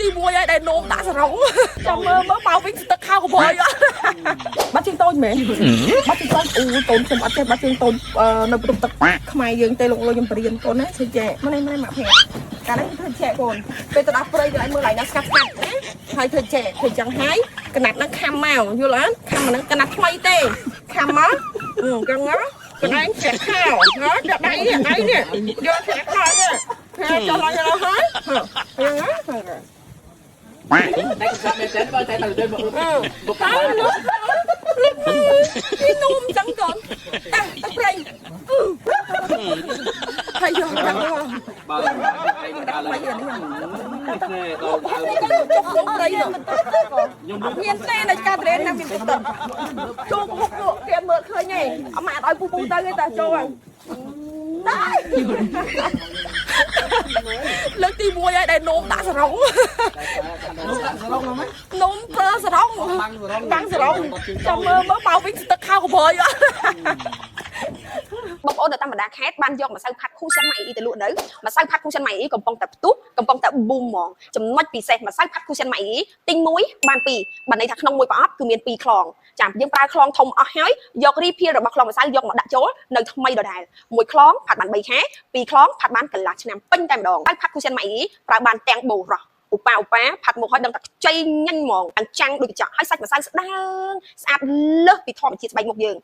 ទី1ហើយដែលនោមដាក់សរងចាំមើលមកវិញទឹកខោកបយបាត់ជើងតូចមែនបាត់ជើងតូចអូតូនខ្ញុំអត់ចេះបាត់ជើងតូចនៅបន្ទប់ទឹកខ្មែរយើងទេលោកខ្ញុំបរៀនកូនណាធ្វើចែម៉ែមកភ័ក្រកាលនេះធ្វើចែកូនពេលទៅដល់ព្រៃទៅឲ្យមើលឡើងណាស្កាត់ណាហើយធ្វើចែកធ្វើចឹងហើយកណាត់ហ្នឹងខំមកយល់អត់ខំហ្នឹងកណាត់ថ្មីទេខំមកចឹងណាកណ្ដាលចាក់ខោណាដាក់ដៃនេះយកចាក់ខោនេះហើយចុះឡើងហើយហ្នឹងណាតែខ្ញុំមិនតែបើតែទៅដូចបុកនេះនោមចឹងកូនតាទឹកប្រេងហើយយកចឹងបើដាក់មកនេះចុះក្នុងព្រៃខ្ញុំមានទេនៅការត្រេនណាមានទឹកចូលហុកគេមើលឃើញទេអត់មកឲ្យពូទៅទេតាចូលហើយលើកទី1ហើយដែលនោមដាក់សរងនោមប្រើសរងបាំងសរងចាំមើលមកវិញទឹកខោកបយបងប្អូននៅតាមបណ្ដាខេត្តបានយកម្សៅផាត់គូសិនម៉ៃអ៊ីទៅលក់នៅម្សៅផាត់គូសិនម៉ៃអ៊ីកំពុងតែផ្ទុះកំពុងតែប៊ូមហ្មងចំណុចពិសេសម្សៅផាត់គូសិនម៉ៃអ៊ីទិញ1បាន2បានន័យថាក្នុងមួយប្រអប់គឺមាន2ខ្លងចាំយើងប្រើខ្លងធំអស់ហើយយករីភីលរបស់ខ្លងម្សៅយកមកដាក់ចូលនៅថ្មីដដែលមួយខ្លងផាត់បាន3ខែ2ខ្លងផាត់បានកន្លះឆ្នាំពេញតែម្ដងហើយផាត់គូសិនម៉ៃអ៊ីប្រើបានទាំងបូរ៉ោះឧបាផាត់មកឲ្យដឹងតែខ្ចីញញហ្មងអាំងចាំងដូចកញ្ចក់ហើយសាច់ម្សៅស្ដើងស្អាតលើសពីធម្មជាតិស្បែកមុខយើង